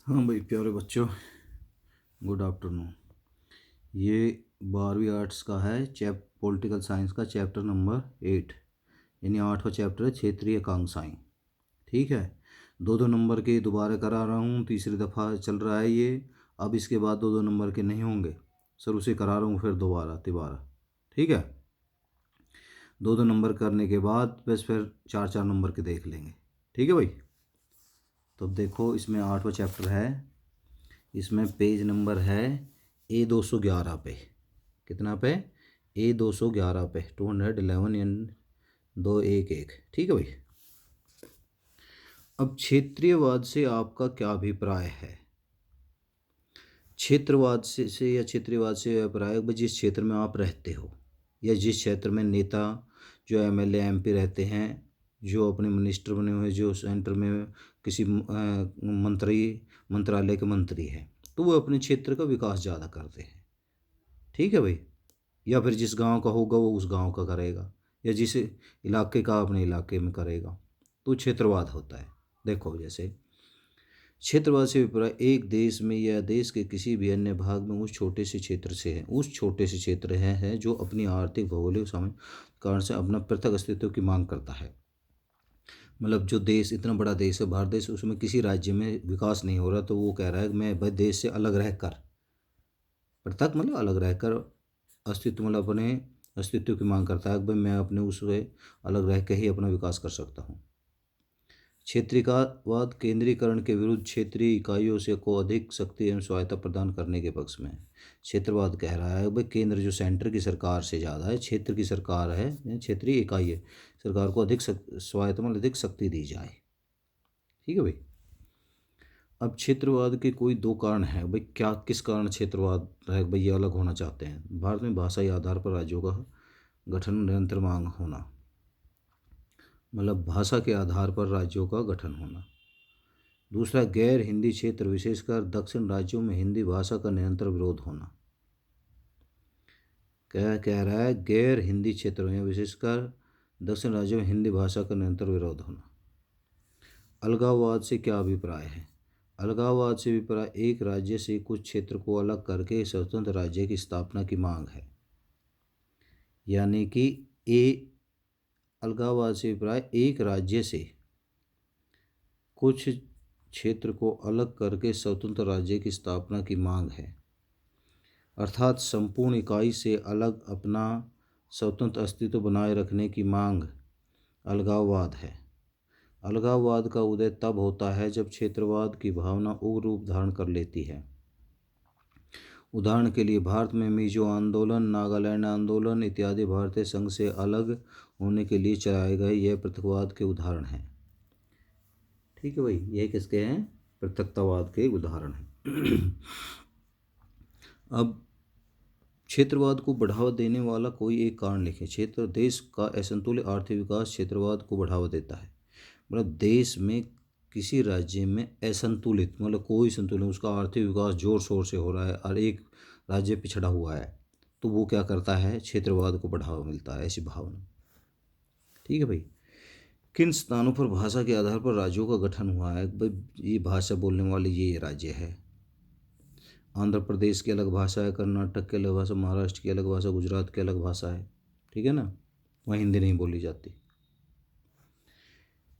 हाँ भाई प्यारे बच्चों, गुड आफ्टरनून। ये 12वीं आर्ट्स का है पॉलिटिकल साइंस का चैप्टर नंबर 8, यानी 8वां चैप्टर है क्षेत्रीय एकांकशाएँ। ठीक है, 2-2 नंबर के दोबारा करा रहा हूँ, तीसरी दफ़ा चल रहा है ये। अब इसके बाद 2-2 नंबर के नहीं होंगे, शुरू से करा रहा हूँ फिर दोबारा तिबारा। ठीक है, 2-2 नंबर करने के बाद बस फिर 4-4 नंबर के देख लेंगे। ठीक है भाई, तो अब देखो इसमें 8वां चैप्टर है। इसमें पेज नंबर है A 211 पे। कितना पे? A 211 पे, 211 एंड 211। ठीक है भाई, अब क्षेत्रीयवाद से आपका क्या अभिप्राय है? क्षेत्रवाद से या क्षेत्रीयवाद से अभिप्राय भाई, जिस क्षेत्र में आप रहते हो या जिस क्षेत्र में नेता जो एमएलए एमपी रहते हैं, जो अपने मिनिस्टर बने हुए, जो सेंटर में किसी मंत्रालय के मंत्री हैं, तो वो अपने क्षेत्र का विकास ज़्यादा करते हैं। ठीक है भाई, या फिर जिस गांव का होगा वो उस गांव का करेगा, या जिस इलाके का अपने इलाके में करेगा, तो क्षेत्रवाद होता है। देखो जैसे क्षेत्रवाद से अभिप्राय एक देश में या देश के किसी भी अन्य भाग में उस छोटे से क्षेत्र से है, उस छोटे से क्षेत्र है जो अपनी आर्थिक भौगोलिक सामाजिक कारण से अपना पृथक अस्तित्व की मांग करता है। मतलब जो देश, इतना बड़ा देश है भारत देश, उसमें किसी राज्य में विकास नहीं हो रहा, तो वो कह रहा है कि मैं भाई देश से अलग रहकर, पृथक मतलब अलग रहकर अस्तित्व, मतलब अपने अस्तित्व की मांग करता है कि भाई मैं अपने उससे अलग रह के ही अपना विकास कर सकता हूँ। क्षेत्रीयवाद केंद्रीकरण के विरुद्ध क्षेत्रीय इकाइयों से को अधिक शक्ति एवं स्वायत्ता प्रदान करने के पक्ष में है। क्षेत्रवाद कह रहा है भाई केंद्र जो सेंटर की सरकार से ज़्यादा है, क्षेत्र की सरकार है, क्षेत्रीय इकाई है, सरकार को अधिक स्वायत्ता मतलब अधिक शक्ति दी जाए। ठीक है भाई, अब क्षेत्रवाद के कोई दो कारण हैं भाई। क्या किस कारण क्षेत्रवाद है भाई, ये अलग होना चाहते हैं? भारत में भाषाई आधार पर राज्यों का गठन निरंतर मांग होना, मतलब भाषा के आधार पर राज्यों का गठन होना। दूसरा, गैर हिंदी क्षेत्र विशेषकर दक्षिण राज्यों में हिंदी भाषा का निरंतर विरोध होना। क्या कह रहा है? गैर हिंदी क्षेत्रों में विशेषकर दक्षिण राज्यों में हिंदी भाषा का निरंतर विरोध होना। अलगाववाद से क्या अभिप्राय है? अलगाववाद से अभिप्राय एक राज्य से कुछ क्षेत्र को अलग करके स्वतंत्र राज्य की स्थापना की मांग है। यानी कि अलगाववाद से अभिप्राय एक राज्य से कुछ क्षेत्र को अलग करके स्वतंत्र राज्य की स्थापना की मांग है, अर्थात संपूर्ण इकाई से अलग अपना स्वतंत्र अस्तित्व बनाए रखने की मांग अलगाववाद है। अलगाववाद का उदय तब होता है जब क्षेत्रवाद की भावना उग्र रूप धारण कर लेती है। उदाहरण के लिए भारत में मिजो आंदोलन, नागालैंड आंदोलन इत्यादि भारतीय संघ से अलग होने के लिए चलाए गए यह पृथकवाद के उदाहरण हैं। ठीक है भाई, ये किसके हैं? पृथकतावाद के उदाहरण हैं। अब क्षेत्रवाद को बढ़ावा देने वाला कोई एक कारण लिखें। क्षेत्र देश का असंतुलित आर्थिक विकास क्षेत्रवाद को बढ़ावा देता है। मतलब देश में किसी राज्य में असंतुलित, मतलब कोई संतुलन, उसका आर्थिक विकास जोर शोर से हो रहा है और एक राज्य पिछड़ा हुआ है, तो वो क्या करता है? क्षेत्रवाद को बढ़ावा मिलता है, ऐसी भावना। ठीक है भाई, किन स्थानों पर भाषा के आधार पर राज्यों का गठन हुआ है? भाई ये भाषा बोलने वाले ये राज्य है। आंध्र प्रदेश की अलग भाषा है, कर्नाटक की अलग भाषा, महाराष्ट्र की अलग भाषा, गुजरात की अलग भाषा है। ठीक है ना, वहाँ हिंदी नहीं बोली जाती।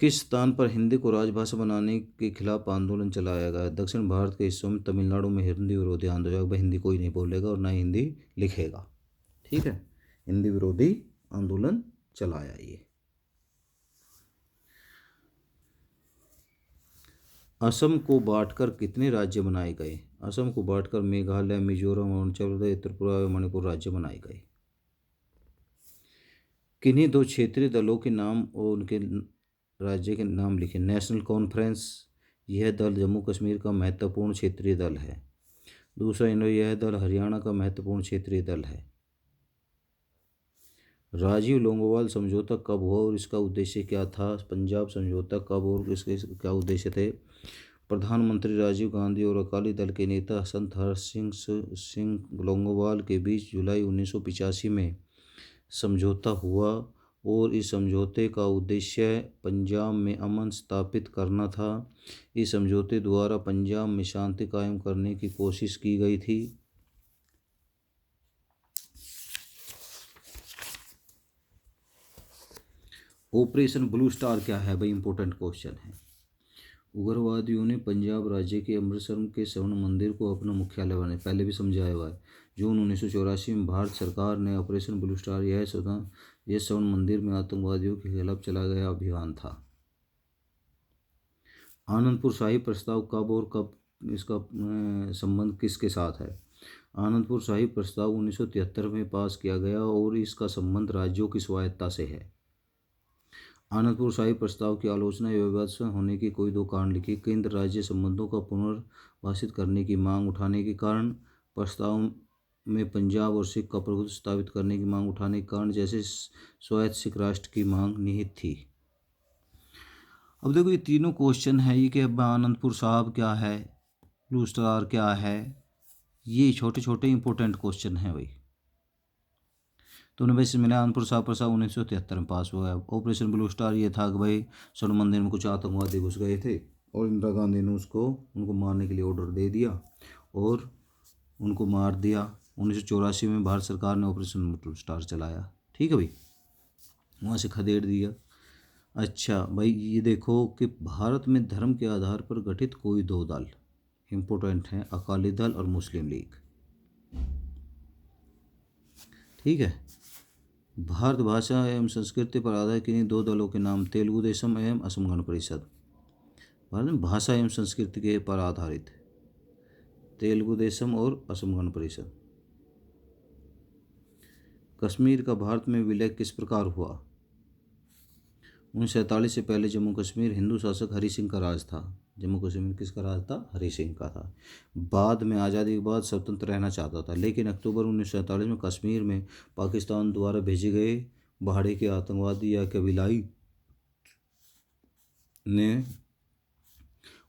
किस स्थान पर हिंदी को राजभाषा बनाने के खिलाफ आंदोलन चलाया गया? दक्षिण भारत के हिस्सों में तमिलनाडु में हिंदी विरोधी आंदोलन। भाई हिंदी कोई नहीं बोलेगा और ना हिंदी लिखेगा। ठीक है, हिंदी विरोधी आंदोलन चलाया ये। असम को बांटकर कितने राज्य बनाए गए? असम को बांटकर मेघालय, मिजोरम, अरुणाचल प्रदेश, त्रिपुरा और मणिपुर राज्य बनाए गए। किन्हीं दो क्षेत्रीय दलों के नाम और उनके राज्य के नाम लिखें। नेशनल कॉन्फ्रेंस, यह दल जम्मू कश्मीर का महत्वपूर्ण क्षेत्रीय दल है। दूसरा, यह दल हरियाणा का महत्वपूर्ण क्षेत्रीय दल है। राजीव लोंगोवाल समझौता कब हुआ और इसका उद्देश्य क्या था? पंजाब समझौता कब और इसके क्या उद्देश्य थे? प्रधानमंत्री राजीव गांधी और अकाली दल के नेता संत हर्ष सिंह लोंगोवाल के बीच जुलाई 1985 में समझौता हुआ और इस समझौते का उद्देश्य पंजाब में अमन स्थापित करना था। इस समझौते द्वारा पंजाब में शांति कायम करने की कोशिश की गई थी। ऑपरेशन ब्लू स्टार क्या है भाई, इंपॉर्टेंट क्वेश्चन है। उग्रवादियों ने पंजाब राज्य के अमृतसर के स्वर्ण मंदिर को अपना मुख्यालय बनाया, पहले भी समझाया हुआ है। जून 1984 में भारत सरकार ने ऑपरेशन ब्लू स्टार यह स्वर्ण मंदिर में आतंकवादियों के खिलाफ चला गया अभियान था। आनंदपुर शाही प्रस्ताव कब और कब इसका संबंध किसके साथ है? आनंदपुर शाही प्रस्ताव 1973 में पास किया गया और इसका संबंध राज्यों की स्वायत्तता से है। आनंदपुर शाही प्रस्ताव की आलोचना या विवाद होने की कोई दो कारण लिखिए। केंद्र राज्य संबंधों का पुनर्वासित करने की मांग उठाने के कारण, प्रस्ताव में पंजाब और सिख का प्रभुत्व स्थापित करने की मांग उठाने के कारण, जैसे स्वायत्त सिख राष्ट्र की मांग निहित थी। अब देखो ये तीनों क्वेश्चन है ये कि आनंदपुर साहब क्या है, ब्लू स्टार क्या है, ये छोटे छोटे इंपॉर्टेंट क्वेश्चन हैं भाई। तो उन्हें वैसे मिला आनंदपुर साहब प्रस्ताव 1973 में पास हुआ है। ऑपरेशन ब्लू स्टार ये था कि भाई स्वर्ण मंदिर में कुछ आतंकवादी घुस गए थे और इंदिरा गांधी ने उनको मारने के लिए ऑर्डर दे दिया और उनको मार दिया। 1984 में भारत सरकार ने ऑपरेशन ब्लू स्टार चलाया, ठीक है भाई, वहाँ से खदेड़ दिया। अच्छा भाई ये देखो कि भारत में धर्म के आधार पर गठित कोई दो दल इम्पोर्टेंट हैं, अकाली दल और मुस्लिम लीग, ठीक है। भारत भाषा एवं संस्कृति पर आधारित किन्हीं दो दलों के नाम, तेलुगु देशम एवं असम गण परिषद। भारत में भाषा एवं संस्कृति के पर आधारित तेलुगु देशम और असम गण परिषद। कश्मीर का भारत में विलय किस प्रकार हुआ? 1947 से पहले जम्मू कश्मीर हिंदू शासक हरि सिंह का राज था। जम्मू कश्मीर किसका राज था? हरि सिंह का था। बाद में आज़ादी के बाद स्वतंत्र रहना चाहता था, लेकिन अक्टूबर 1947 में कश्मीर में पाकिस्तान द्वारा भेजे गए बाहरी के आतंकवादी या कबीलाई ने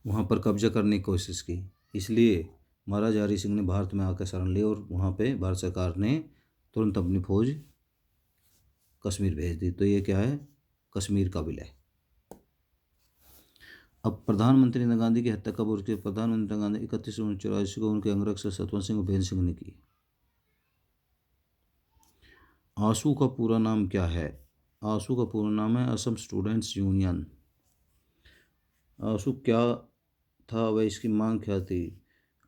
वहाँ पर कब्जा करने की कोशिश की, इसलिए महाराजा हरि सिंह ने भारत में आकर शरण ली और वहाँ पे भारत सरकार ने तुरंत अपनी फौज कश्मीर भेज दी। तो ये क्या है? कश्मीर का विलय। अब प्रधानमंत्री इंदिरा गांधी की हत्या कब हुई? प्रधानमंत्री इंदिरा गांधी 31 जून 1984 को उनके अंगरक्षक सतवंत सिंह और बेन सिंह ने की। आसू का पूरा नाम क्या है? आसू का पूरा नाम है असम स्टूडेंट्स यूनियन। आसू क्या था वह, इसकी मांग क्या थी?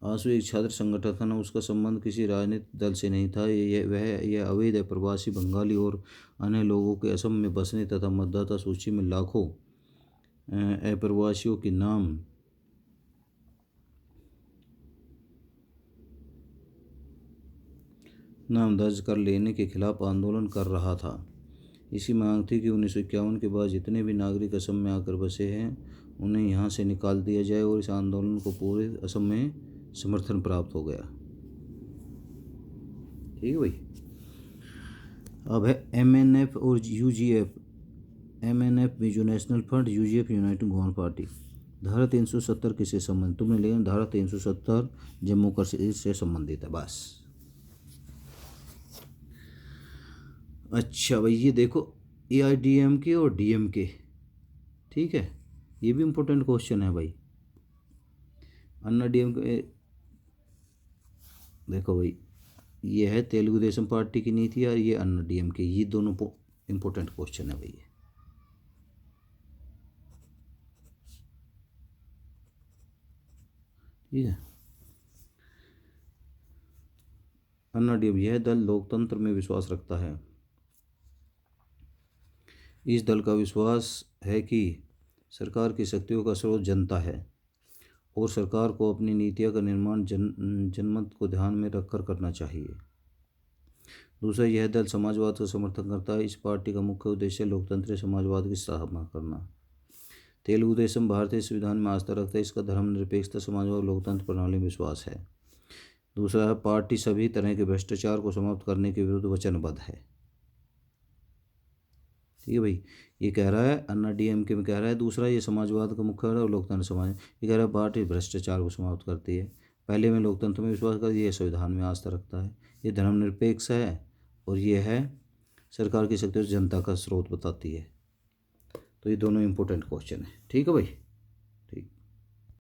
आसू एक छात्र संगठन था ना, उसका संबंध किसी राजनीतिक दल से नहीं था। यह अवैध प्रवासी बंगाली और अन्य लोगों के असम में बसने तथा मतदाता सूची में लाखों अप्रवासियों के नाम दर्ज कर लेने के खिलाफ आंदोलन कर रहा था। इसी मांग थी कि 1951 के बाद जितने भी नागरिक असम में आकर बसे हैं उन्हें यहाँ से निकाल दिया जाए, और इस आंदोलन को पूरे असम में समर्थन प्राप्त हो गया, ठीक है भाई। अब है MNF और UGF। MNF Mizo National Front, UGF United गौर पार्टी। धारा 370 किससे संबंधित? तुमने लिया धारा 370 जम्मू कश्मीर से संबंधित है, बस। अच्छा भाई ये देखो AIADMK और DMK, ठीक है, ये भी इम्पोर्टेंट क्वेश्चन है भाई। अन्ना DMK देखो भाई ये है तेलुगु देशम पार्टी की नीति और ये अन्ना DMK, ये दोनों इम्पोर्टेंट क्वेश्चन है भाई। ठीक है, अन्ना DMK यह दल लोकतंत्र में विश्वास रखता है। इस दल का विश्वास है कि सरकार की शक्तियों का स्रोत जनता है और सरकार को अपनी नीतियों का निर्माण जनमत को ध्यान में रखकर करना चाहिए। दूसरा, यह दल समाजवाद का समर्थन करता है। इस पार्टी का मुख्य उद्देश्य लोकतंत्र समाजवाद की स्थापना करना। तेलुगु देशम भारतीय संविधान में आस्था रखता है। इसका धर्मनिरपेक्षता, समाजवाद, लोकतंत्र प्रणाली में विश्वास है। दूसरा, पार्टी सभी तरह के भ्रष्टाचार को समाप्त करने के विरुद्ध वचनबद्ध है। ठीक है भाई, ये कह रहा है अन्ना DMK में कह रहा है। दूसरा, ये समाजवाद का मुख्य है और लोकतंत्र समाज, ये कह रहा है पार्टी भ्रष्टाचार को समाप्त करती है। पहले में लोकतंत्र में विश्वास करती है, ये संविधान में आस्था रखता है, ये धर्मनिरपेक्ष है और ये है सरकार की शक्ति और जनता का स्रोत बताती है। तो ये दोनों इम्पोर्टेंट क्वेश्चन है। ठीक है भाई।